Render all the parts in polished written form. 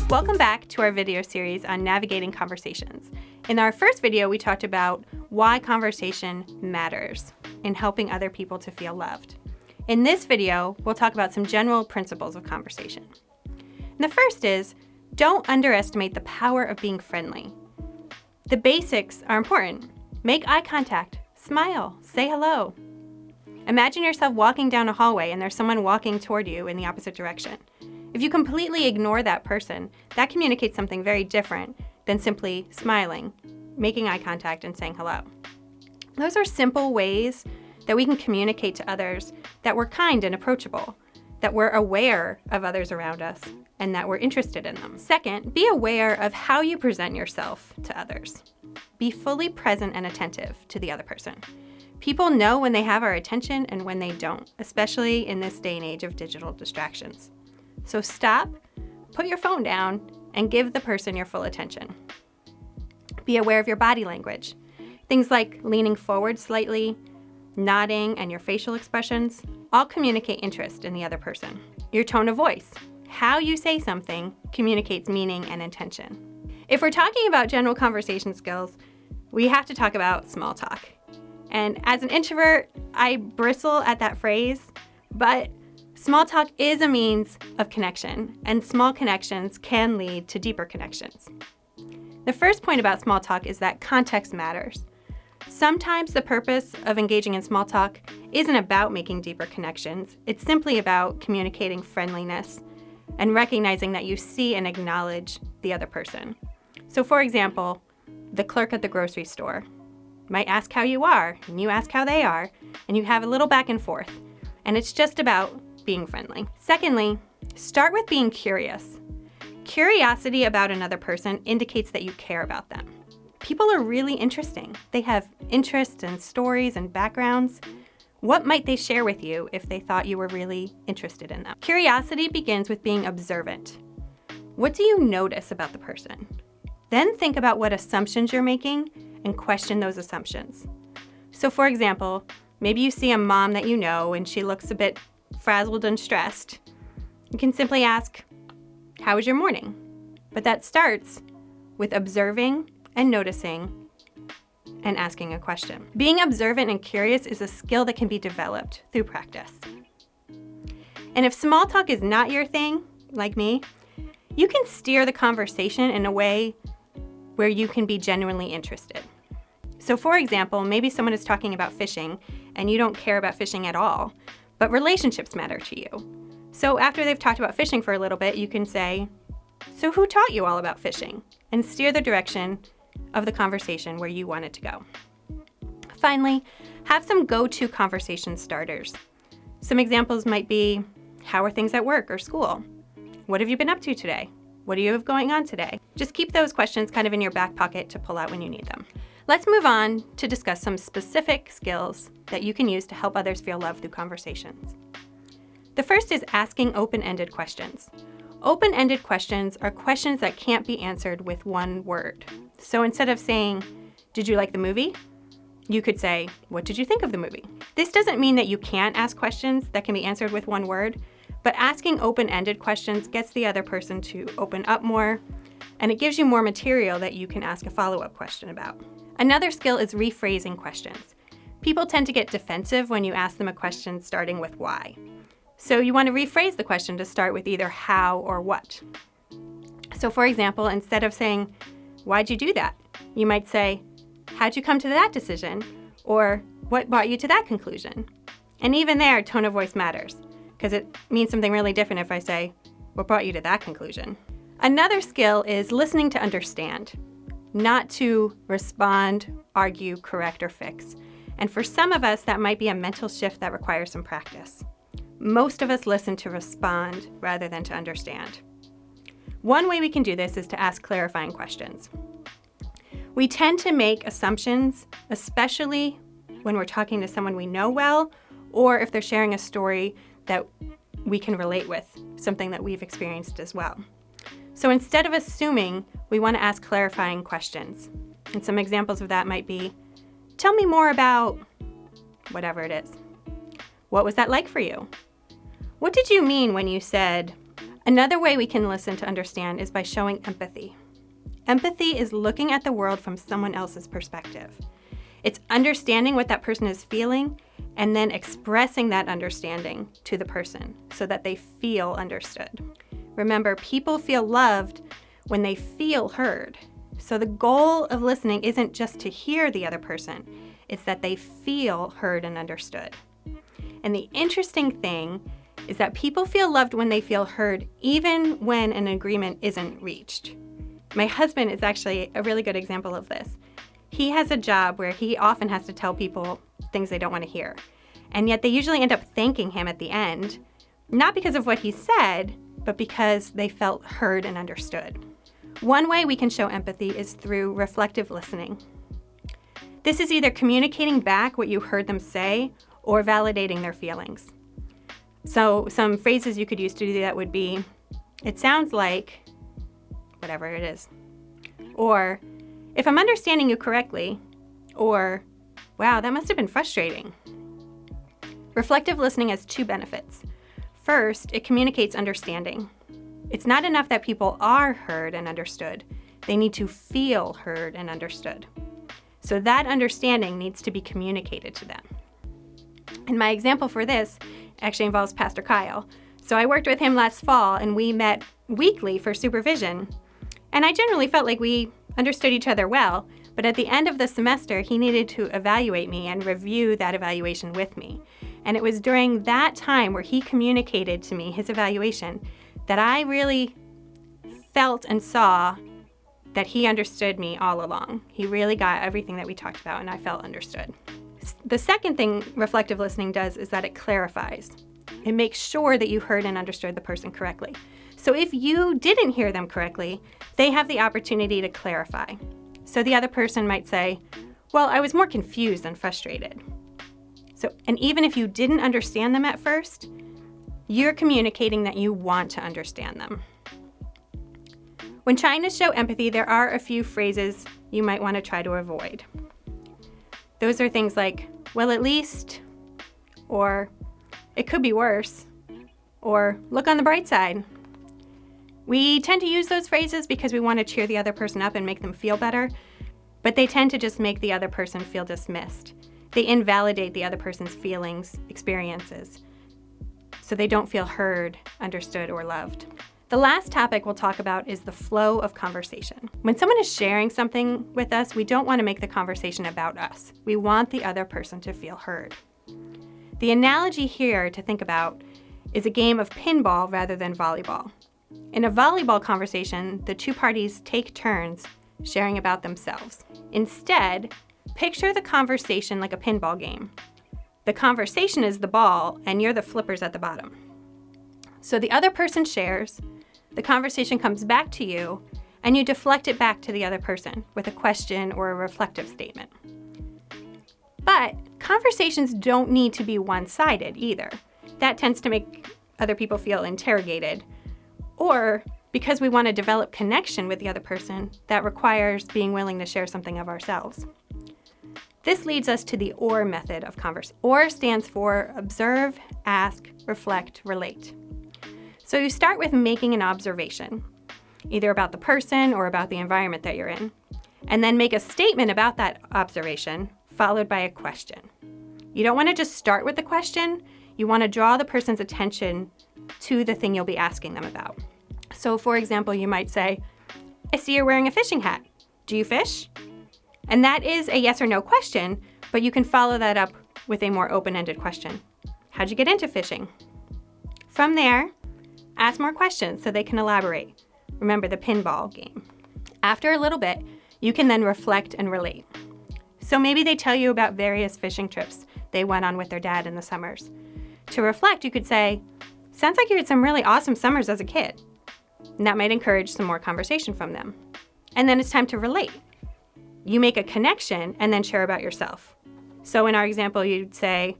Welcome back to our video series on navigating conversations. In our first video, we talked about why conversation matters in helping other people to feel loved. In this video, we'll talk about some general principles of conversation. And the first is, don't underestimate the power of being friendly. The basics are important. Make eye contact, smile, say hello. Imagine yourself walking down a hallway and there's someone walking toward you in the opposite direction. If you completely ignore that person, that communicates something very different than simply smiling, making eye contact, and saying hello. Those are simple ways that we can communicate to others that we're kind and approachable, that we're aware of others around us, and that we're interested in them. Second, be aware of how you present yourself to others. Be fully present and attentive to the other person. People know when they have our attention and when they don't, especially in this day and age of digital distractions. So stop, put your phone down, and give the person your full attention. Be aware of your body language. Things like leaning forward slightly, nodding, and your facial expressions all communicate interest in the other person. Your tone of voice. How you say something communicates meaning and intention. If we're talking about general conversation skills, we have to talk about small talk. And as an introvert, I bristle at that phrase, but small talk is a means of connection, and small connections can lead to deeper connections. The first point about small talk is that context matters. Sometimes the purpose of engaging in small talk isn't about making deeper connections. It's simply about communicating friendliness and recognizing that you see and acknowledge the other person. So for example, the clerk at the grocery store might ask how you are, and you ask how they are, and you have a little back and forth. And it's just about being friendly. Secondly, start with being curious. Curiosity about another person indicates that you care about them. People are really interesting. They have interests and stories and backgrounds. What might they share with you if they thought you were really interested in them? Curiosity begins with being observant. What do you notice about the person? Then think about what assumptions you're making and question those assumptions. So for example, maybe you see a mom that you know and she looks a bit frazzled and stressed. You can simply ask, "How was your morning?" But that starts with observing and noticing and asking a question. Being observant and curious is a skill that can be developed through practice. And if small talk is not your thing, like me, you can steer the conversation in a way where you can be genuinely interested. So for example, maybe someone is talking about fishing and you don't care about fishing at all, but relationships matter to you. So after they've talked about fishing for a little bit, you can say, "So who taught you all about fishing?" and steer the direction of the conversation where you want it to go. Finally, have some go-to conversation starters. Some examples might be, "How are things at work or school? What have you been up to today? What do you have going on today?" Just keep those questions kind of in your back pocket to pull out when you need them. Let's move on to discuss some specific skills that you can use to help others feel loved through conversations. The first is asking open-ended questions. Open-ended questions are questions that can't be answered with one word. So instead of saying, "Did you like the movie?" you could say, "What did you think of the movie?" This doesn't mean that you can't ask questions that can be answered with one word, but asking open-ended questions gets the other person to open up more, and it gives you more material that you can ask a follow-up question about. Another skill is rephrasing questions. People tend to get defensive when you ask them a question starting with why. So you want to rephrase the question to start with either how or what. So for example, instead of saying, "Why'd you do that?" you might say, "How'd you come to that decision?" Or "What brought you to that conclusion?" And even there, tone of voice matters, because it means something really different if I say, "What brought you to that conclusion?" Another skill is listening to understand, not to respond, argue, correct, or fix. And for some of us, that might be a mental shift that requires some practice. Most of us listen to respond rather than to understand. One way we can do this is to ask clarifying questions. We tend to make assumptions, especially when we're talking to someone we know well, or if they're sharing a story that we can relate with, something that we've experienced as well. So instead of assuming, we want to ask clarifying questions. And some examples of that might be, Tell me more about whatever it is. What was that like for you? What did you mean when you said, another way we can listen to understand is by showing empathy. Empathy is looking at the world from someone else's perspective. It's understanding what that person is feeling and then expressing that understanding to the person so that they feel understood. Remember, people feel loved when they feel heard. So the goal of listening isn't just to hear the other person, it's that they feel heard and understood. And the interesting thing is that people feel loved when they feel heard, even when an agreement isn't reached. My husband is actually a really good example of this. He has a job where he often has to tell people things they don't want to hear. And yet they usually end up thanking him at the end, not because of what he said, but because they felt heard and understood. One way we can show empathy is through reflective listening. This is either communicating back what you heard them say or validating their feelings. So some phrases you could use to do that would be, it sounds like, whatever it is. Or, if I'm understanding you correctly, or, wow, that must have been frustrating. Reflective listening has two benefits. First, it communicates understanding. It's not enough that people are heard and understood. They need to feel heard and understood. So that understanding needs to be communicated to them. And my example for this actually involves Pastor Kyle. So I worked with him last fall and we met weekly for supervision. And I generally felt like we understood each other well, but at the end of the semester, he needed to evaluate me and review that evaluation with me. And it was during that time where he communicated to me his evaluation that I really felt and saw that he understood me all along. He really got everything that we talked about and I felt understood. The second thing reflective listening does is that it clarifies. It makes sure that you heard and understood the person correctly. So if you didn't hear them correctly, they have the opportunity to clarify. So the other person might say, well, I was more confused than frustrated. And even if you didn't understand them at first, you're communicating that you want to understand them. When trying to show empathy, there are a few phrases you might want to try to avoid. Those are things like, well, at least, or it could be worse, or look on the bright side. We tend to use those phrases because we want to cheer the other person up and make them feel better, but they tend to just make the other person feel dismissed. They invalidate the other person's feelings, experiences, so they don't feel heard, understood, or loved. The last topic we'll talk about is the flow of conversation. When someone is sharing something with us, we don't want to make the conversation about us. We want the other person to feel heard. The analogy here to think about is a game of pinball rather than volleyball. In a volleyball conversation, the two parties take turns sharing about themselves. Instead, picture the conversation like a pinball game. The conversation is the ball, and you're the flippers at the bottom. So the other person shares, the conversation comes back to you, and you deflect it back to the other person with a question or a reflective statement. But conversations don't need to be one-sided either. That tends to make other people feel interrogated. Or because we want to develop connection with the other person, that requires being willing to share something of ourselves. This leads us to the OR method of conversation. OR stands for observe, ask, reflect, relate. So you start with making an observation, either about the person or about the environment that you're in, and then make a statement about that observation, followed by a question. You don't want to just start with the question, you want to draw the person's attention to the thing you'll be asking them about. So for example, you might say, I see you're wearing a fishing hat. Do you fish? And that is a yes or no question, but you can follow that up with a more open-ended question. How'd you get into fishing? From there, ask more questions so they can elaborate. Remember the pinball game. After a little bit, you can then reflect and relate. So maybe they tell you about various fishing trips they went on with their dad in the summers. To reflect, you could say, sounds like you had some really awesome summers as a kid. And that might encourage some more conversation from them. And then it's time to relate. You make a connection and then share about yourself. So in our example, you'd say,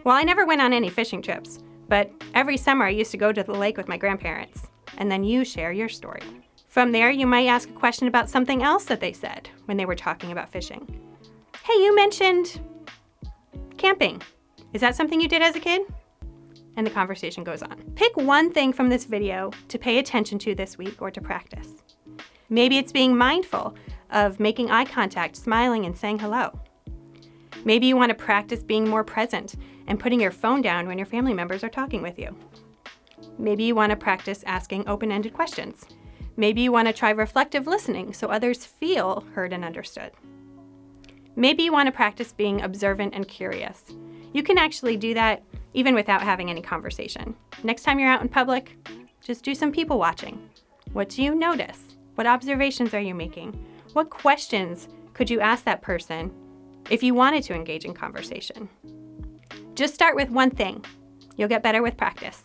well, I never went on any fishing trips, but every summer I used to go to the lake with my grandparents. And then you share your story. From there, you might ask a question about something else that they said when they were talking about fishing. Hey, you mentioned camping. Is that something you did as a kid? And the conversation goes on. Pick one thing from this video to pay attention to this week or to practice. Maybe it's being mindful of making eye contact, smiling, and saying hello. Maybe you want to practice being more present and putting your phone down when your family members are talking with you. Maybe you want to practice asking open-ended questions. Maybe you want to try reflective listening so others feel heard and understood. Maybe you want to practice being observant and curious. You can actually do that even without having any conversation. Next time you're out in public, just do some people watching. What do you notice? What observations are you making? What questions could you ask that person if you wanted to engage in conversation? Just start with one thing. You'll get better with practice.